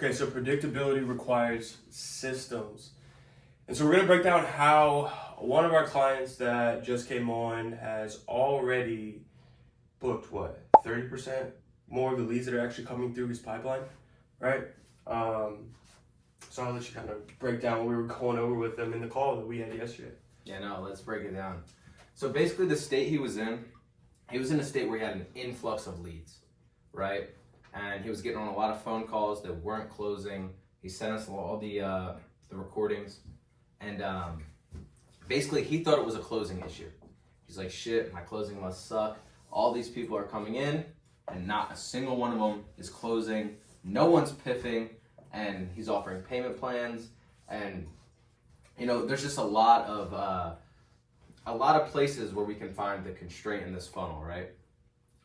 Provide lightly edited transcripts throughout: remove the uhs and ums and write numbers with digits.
Okay, so predictability requires systems. And so we're going to break down how one of our clients that just came on has already booked, 30% more of the leads that are actually coming through his pipeline, right? So I'll let you kind of break down what we were going over with them in the call that we had yesterday. Yeah, no, let's break it down. So basically the state he was in a state where he had an influx of leads, right? And he was getting on a lot of phone calls that weren't closing. He sent us all the recordings, and basically he thought it was a closing issue. He's like, shit, my closing must suck. All these people are coming in, and not a single one of them is closing. No one's piffing, and he's offering payment plans, and there's just a lot of places where we can find the constraint in this funnel, right?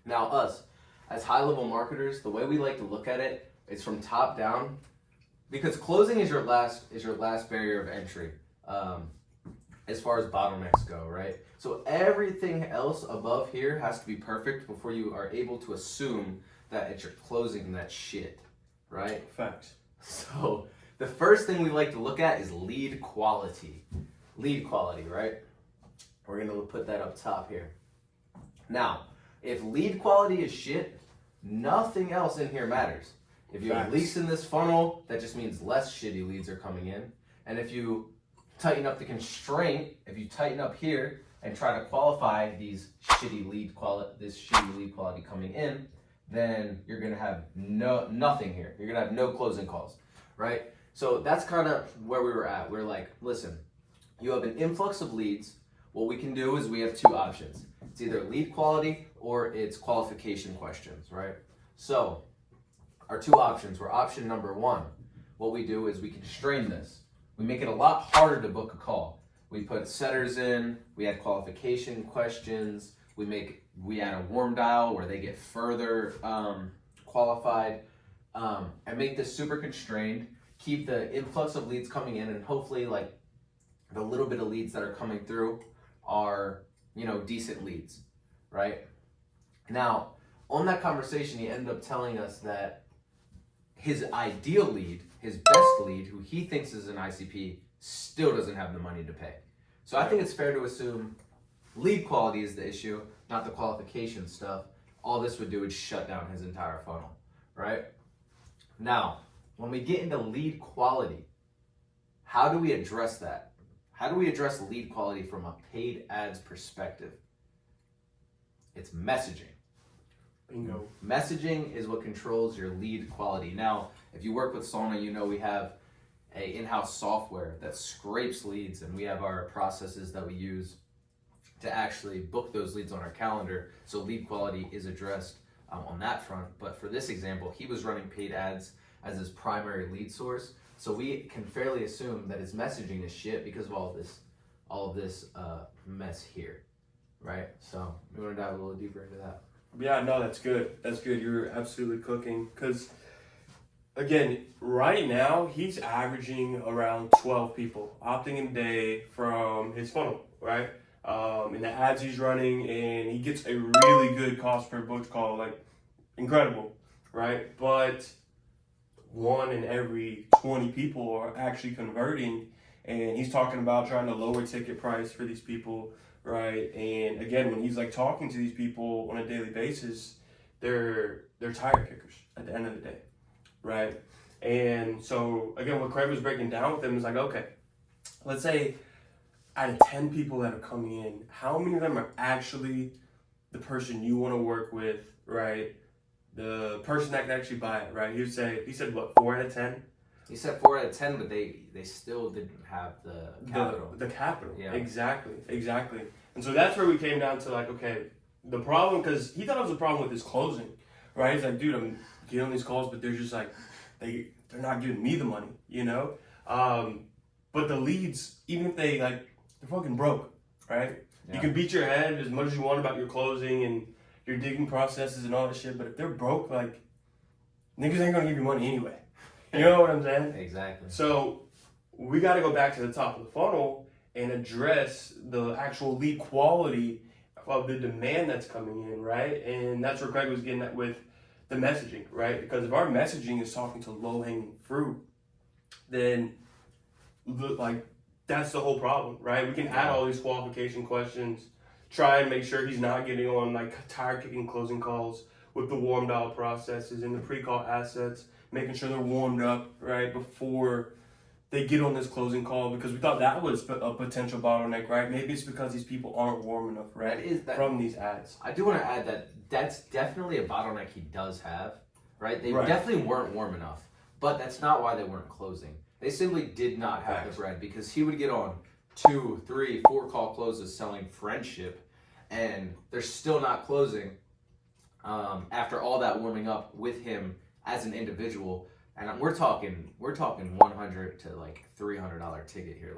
Now, us as high-level marketers, the way we like to look at it is from top down, because closing is your last barrier of entry, as far as bottlenecks go, right? So everything else above here has to be perfect before you are able to assume that it's your closing that shit, right? Facts. So the first thing we like to look at is lead quality. Lead quality, right? We're gonna put that up top here. Now, if lead quality is shit, nothing else in here matters. If you have leaks in this funnel, that just means less shitty leads are coming in. And if you tighten up the constraint, if you tighten up here and try to qualify these shitty lead quality coming in, then you're gonna have nothing here. You're gonna have no closing calls, right? So that's kind of where we were at. We're like, listen, you have an influx of leads. What we can do is we have two options. It's either lead quality or it's qualification questions, right? So our two options were option number one. What we do is we constrain this. We make it a lot harder to book a call. We put setters in, we add qualification questions, we add a warm dial where they get further qualified, and make this super constrained, keep the influx of leads coming in, and hopefully like the little bit of leads that are coming through are, decent leads, right? Now, on that conversation, he ended up telling us that his ideal lead, his best lead, who he thinks is an ICP, still doesn't have the money to pay. So I think it's fair to assume lead quality is the issue, not the qualification stuff. All this would do is shut down his entire funnel, right? Now, when we get into lead quality, how do we address that? How do we address lead quality from a paid ads perspective? It's messaging. Bingo. Messaging is what controls your lead quality. Now, if you work with Saulna, we have an in-house software that scrapes leads, and we have our processes that we use to actually book those leads on our calendar. So lead quality is addressed on that front. But for this example, he was running paid ads as his primary lead source. So we can fairly assume that his messaging is shit because of all of this mess here, right? So we want to dive a little deeper into that. Yeah, no, that's good. That's good. You're absolutely cooking. Because, again, right now, he's averaging around 12 people opting in a day from his funnel, right? In the ads he's running, and he gets a really good cost per booked call, like, incredible, right? But 1 in every 20 people are actually converting, and he's talking about trying to lower ticket price for these people, right? And again, when he's like talking to these people on a daily basis, they're tire kickers at the end of the day, right? And so again, what Craig was breaking down with them is like, okay, let's say out of 10 people that are coming in, how many of them are actually the person you want to work with, right? The person that can actually buy it, right? He said what, 4 out of 10? He said 4 out of 10, but they still didn't have the capital. The capital, yeah. Exactly. And so that's where we came down to like, okay, the problem, because he thought it was a problem with his closing, right? He's like, dude, I'm getting these calls, but they're just like, they're not giving me the money, But the leads, even if they're fucking broke, right? Yeah. You can beat your head as much as you want about your closing and your digging processes and all that shit, but if they're broke, like, niggas ain't gonna give you money anyway. You know what I'm saying? Exactly. So we got to go back to the top of the funnel and address the actual lead quality of the demand that's coming in, right? And that's where Craig was getting at with the messaging, right? Because if our messaging is talking to low-hanging fruit, then like that's the whole problem, right? We can add all these qualification questions, try and make sure he's not getting on like tire kicking closing calls with the warm dial processes and the pre-call assets, making sure they're warmed up right before they get on this closing call, because we thought that was a potential bottleneck, right? Maybe it's because these people aren't warm enough, right? From these ads. I do want to add that that's definitely a bottleneck he does have, right? They definitely weren't warm enough, but that's not why they weren't closing. They simply did not have the bread, because he would get on 2, 3, 4 call closes selling friendship, and they're still not closing after all that warming up with him as an individual. And we're talking $100 to like $300 ticket here,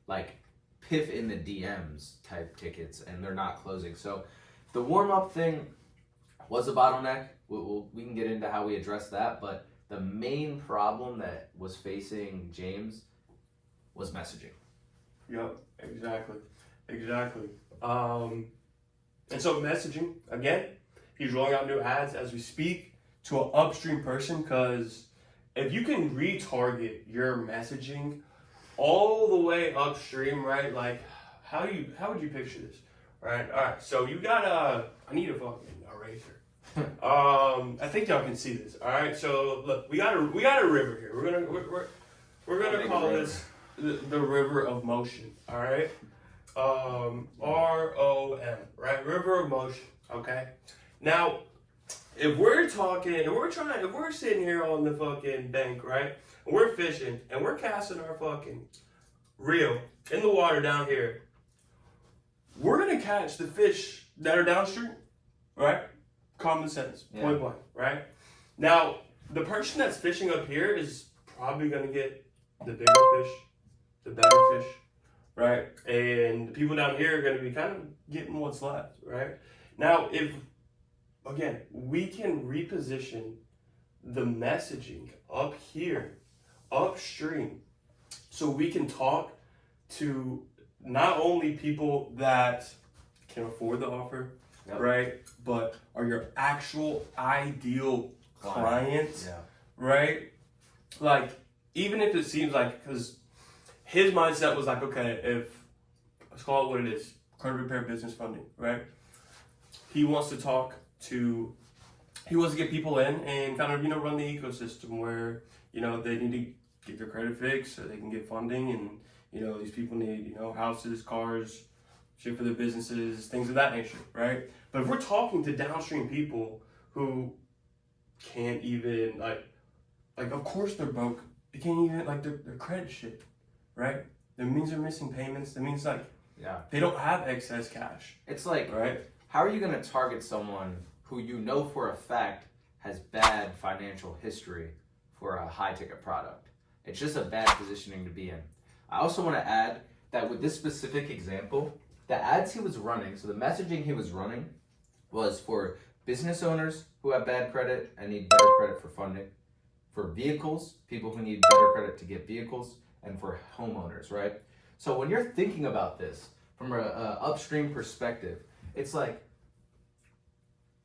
like piff in the DMs type tickets, and they're not closing. So the warm up thing was a bottleneck. We can get into how we address that, but the main problem that was facing James was messaging. Yep, exactly. And so messaging, again, he's rolling out new ads as we speak to an upstream person, because if you can retarget your messaging all the way upstream, right? Like, how would you picture this? Right? All right. So you got I need a fucking eraser. I think y'all can see this. All right. So look, we got a river here. We're gonna call this the river of motion. All right. ROM. Right. River of motion. Okay. Now, if we're sitting here on the fucking bank, right, and we're fishing, and we're casting our fucking reel in the water down here, we're gonna catch the fish that are downstream, right? Common sense, point blank, right? Now, the person that's fishing up here is probably gonna get the bigger fish, the better fish, right? And the people down here are gonna be kind of getting what's left, right? Now, if again, we can reposition the messaging up here, upstream, so we can talk to not only people that can afford the offer, right, but are your actual ideal clients, right? Like, even if it seems like, because his mindset was like, okay, if, let's call it what it is, credit repair business funding, right? He wants to get people in and kind of, run the ecosystem where, they need to get their credit fixed so they can get funding, and, these people need, houses, cars, shit for their businesses, things of that nature, right? But if we're talking to downstream people who can't even, like of course they're broke. They can't even, their credit shit, right? That means they're missing payments. That means, they don't have excess cash. It's like, right? How are you going to target someone who you know for a fact has bad financial history for a high-ticket product? It's just a bad positioning to be in. I also want to add that with this specific example, the ads he was running, so the messaging he was running was for business owners who have bad credit and need better credit for funding, for vehicles, people who need better credit to get vehicles, and for homeowners, right? So when you're thinking about this from an upstream perspective, it's I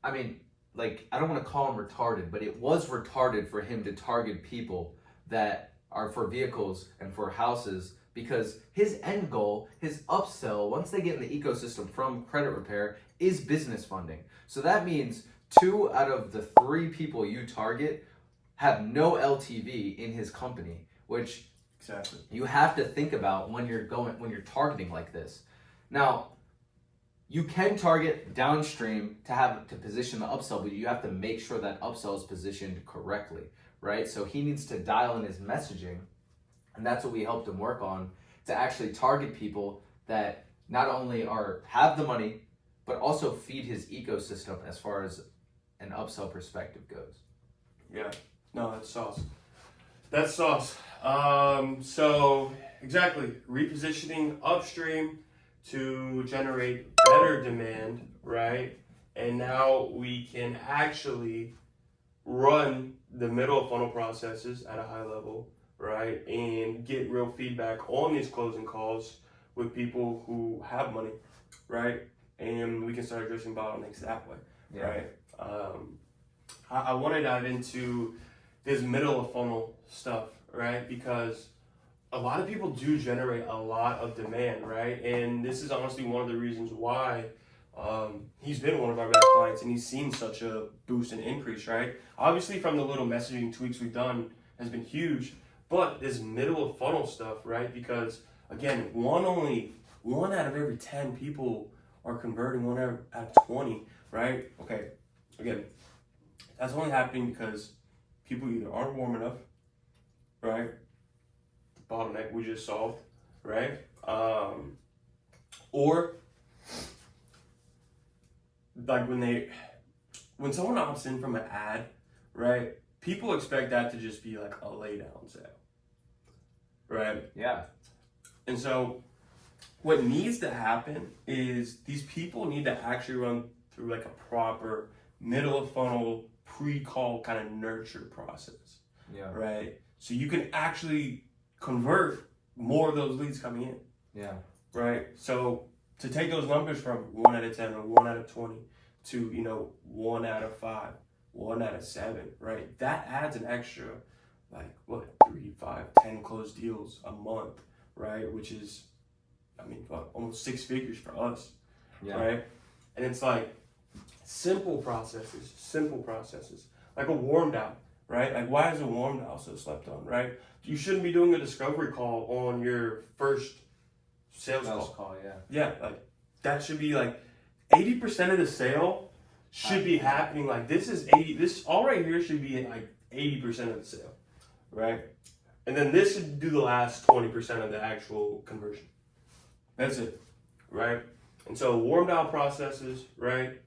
don't want to call him retarded, but it was retarded for him to target people that are for vehicles and for houses, because his end goal, his upsell, once they get in the ecosystem from credit repair, is business funding. So that means 2 out of the 3 people you target have no LTV in his company, which you have to think about when you're targeting like this. Now, you can target downstream to position the upsell, but you have to make sure that upsell is positioned correctly, right? So he needs to dial in his messaging, and that's what we helped him work on, to actually target people that not only have the money, but also feed his ecosystem as far as an upsell perspective goes. Yeah, no, that's sauce. That's sauce. So exactly, repositioning upstream to generate better demand, right? And now we can actually run the middle of funnel processes at a high level, right? And get real feedback on these closing calls with people who have money, right? And we can start addressing bottlenecks that way, right? I want to dive into this middle of funnel stuff, right? Because a lot of people do generate a lot of demand, right? And this is honestly one of the reasons why he's been one of our best clients and he's seen such a boost and increase, right? Obviously, from the little messaging tweaks we've done has been huge, but this middle of funnel stuff, right? Because again, one out of every 10 people are converting, one out of 20, right? Okay, again, that's only happening because people either aren't warm enough, right? The bottleneck we just solved, right? Or like when someone opts in from an ad, right? People expect that to just be like a lay down sale, right? Yeah. And so what needs to happen is these people need to actually run through like a proper middle of funnel pre-call kind of nurture process. Yeah. Right? So you can actually convert more of those leads coming in. Yeah. Right? So to take those numbers from 1 out of 10 or 1 out of 20 to, 1 out of 5, 1 out of 7, right? That adds an extra, like, 3, 5, 10 closed deals a month, right? Which is, almost 6 figures for us, right? And it's like simple processes, like a warm dial, right? Like, why is a warm dial so slept on, right? You shouldn't be doing a discovery call on your first sales call. Yeah, like that should be like 80% of the sale should be happening. Like this all right here should be like 80% of the sale, right? And then this should do the last 20% of the actual conversion. That's it, right? And so warm dial processes, right?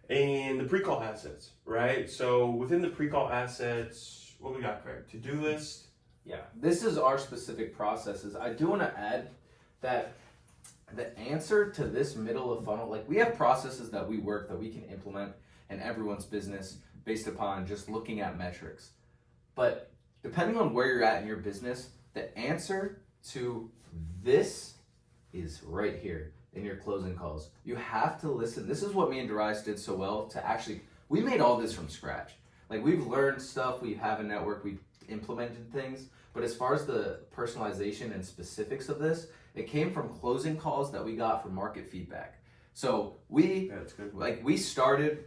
And the pre-call assets, right? So within the pre-call assets, what we got, Craig? To-do list. Yeah, this is our specific processes. I do want to add that the answer to this middle of funnel, like we have processes that we work that we can implement in everyone's business based upon just looking at metrics. But depending on where you're at in your business, the answer to this is right here in your closing calls. You have to listen. This is what me and Darius did so well to actually, we made all this from scratch. Like we've learned stuff, we have a network, we've implemented things, but as far as the personalization and specifics of this, it came from closing calls that we got from market feedback. So we started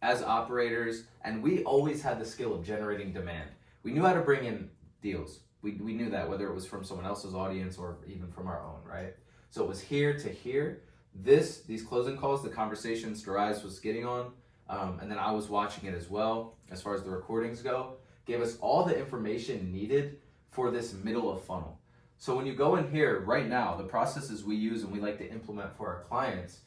as operators, and we always had the skill of generating demand. We knew how to bring in deals. We knew that, whether it was from someone else's audience or even from our own, right? So it was here to here. These closing calls, the conversations Darius was getting on, and then I was watching it as well, as far as the recordings go, gave us all the information needed for this middle of funnel. So when you go in here right now, the processes we use and we like to implement for our clients,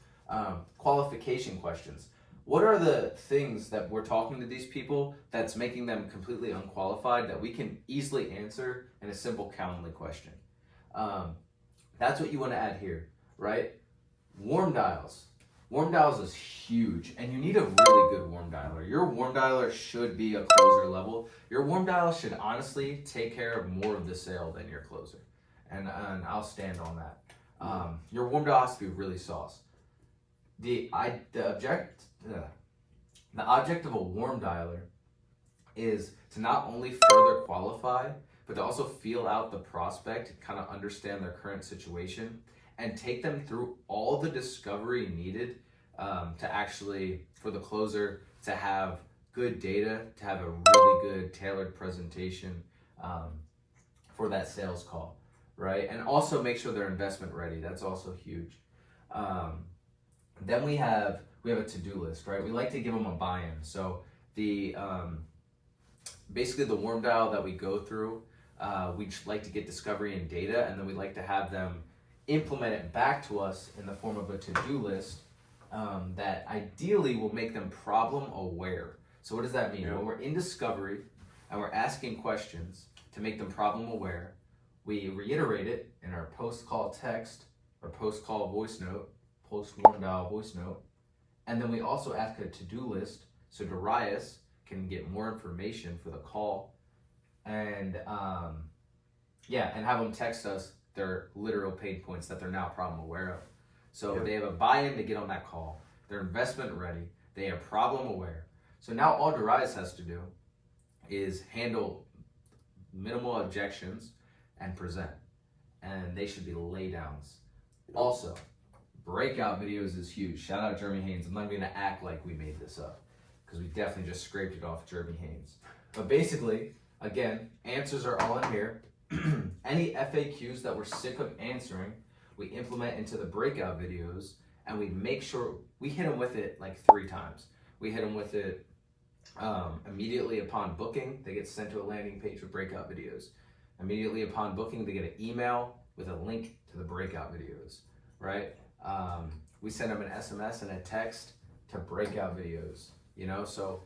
qualification questions. What are the things that we're talking to these people that's making them completely unqualified that we can easily answer in a simple Calendly question? That's what you want to add here, right? Warm dials. Warm dials is huge, and you need a really good warm dialer. Your warm dialer should be a closer level. Your warm dial should honestly take care of more of the sale than your closer, and I'll stand on that. Your warm dial has to be really sauce. The object of a warm dialer is to not only further qualify, but to also feel out the prospect, kind of understand their current situation, and take them through all the discovery needed to actually, for the closer, to have good data, to have a really good tailored presentation for that sales call, right? And also make sure they're investment ready. That's also huge. Then we have a to-do list, right? We like to give them a buy-in. So the basically the warm dial that we go through, we like to get discovery and data, and then we like to have them implement it back to us in the form of a to-do list that ideally will make them problem aware. So what does that mean? When we're in discovery and we're asking questions to make them problem aware, we reiterate it in our post-call text or post-call voice note, post-warm dial voice note, and then we also ask a to-do list so Darius can get more information for the call and and have them text us their literal pain points that they're now problem aware of. So they have a buy-in to get on that call. They're investment ready. They are problem aware. So now all Darius has to do is handle minimal objections and present. And they should be laydowns. Also, breakout videos is huge. Shout out Jeremy Haynes. I'm not going to act like we made this up because we definitely just scraped it off Jeremy Haynes. But basically, again, answers are all in here. Any FAQs that we're sick of answering, we implement into the breakout videos, and we make sure we hit them with it like 3 times. We hit them with it immediately upon booking. They get sent to a landing page with breakout videos. Immediately upon booking, they get an email with a link to the breakout videos, right? We send them an SMS and a text to breakout videos, you know? So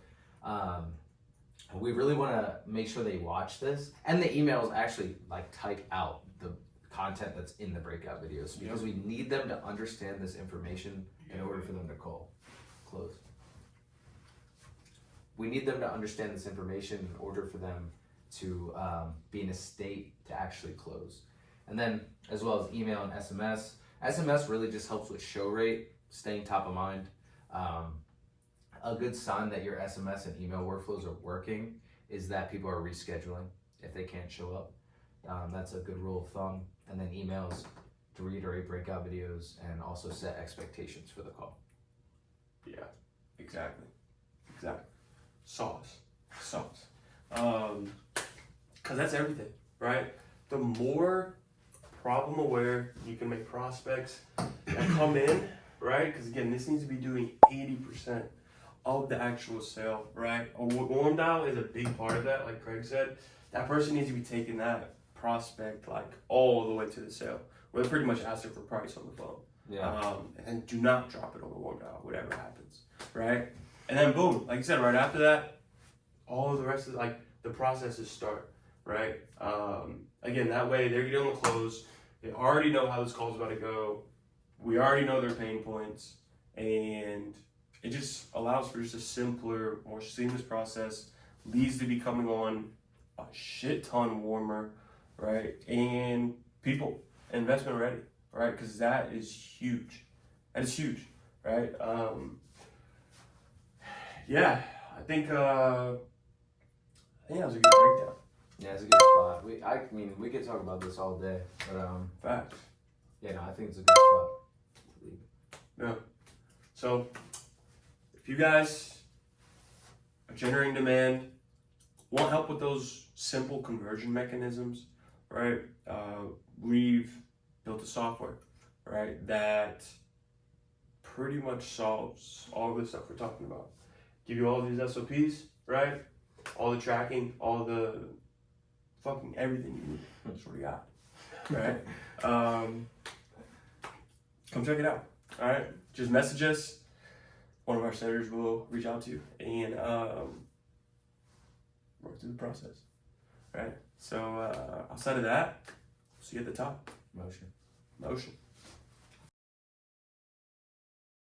we really want to make sure they watch this, and the emails actually like type out the content that's in the breakout videos, because we need them to understand this information in order for them to close. We need them to understand this information in order for them to be in a state to actually close. And then as well as email and SMS. SMS really just helps with show rate, staying top of mind. A good sign that your SMS and email workflows are working is that people are rescheduling if they can't show up. That's a good rule of thumb. And then emails to reiterate breakout videos and also set expectations for the call. Yeah, exactly. Sauce. Because that's everything, right? The more problem aware you can make prospects that come in, right? Because again, this needs to be doing 80% of the actual sale, right? A warm dial is a big part of that, like Craig said. That person needs to be taking that prospect like all the way to the sale, where they're pretty much asking for price on the phone. Yeah. And then do not drop it on the warm dial, whatever happens, right? And then boom, like you said, right after that, all of the rest of like the processes start, right? Again, that way they're getting on the close. They already know how this call's about to go. We already know their pain points, and it just allows for just a simpler, more seamless process. Leads to be coming on a shit ton warmer, right? And people, investment ready, right? Because that is huge. That is huge, right? Yeah, I think that was a good breakdown. Yeah, it's a good spot. I mean, we could talk about this all day, but Facts. yeah, no, I think it's a good spot. Yeah. So, if you guys are generating demand, want help with those simple conversion mechanisms, right? We've built a software, right, that pretty much solves all this stuff we're talking about. Give you all these SOPs, right? All the tracking, all the fucking everything you need. That's what we got, right? Come check it out, all right? Just message us. One of our setters will reach out to you and work through the process, right? So outside of that, see you at the top. Motion.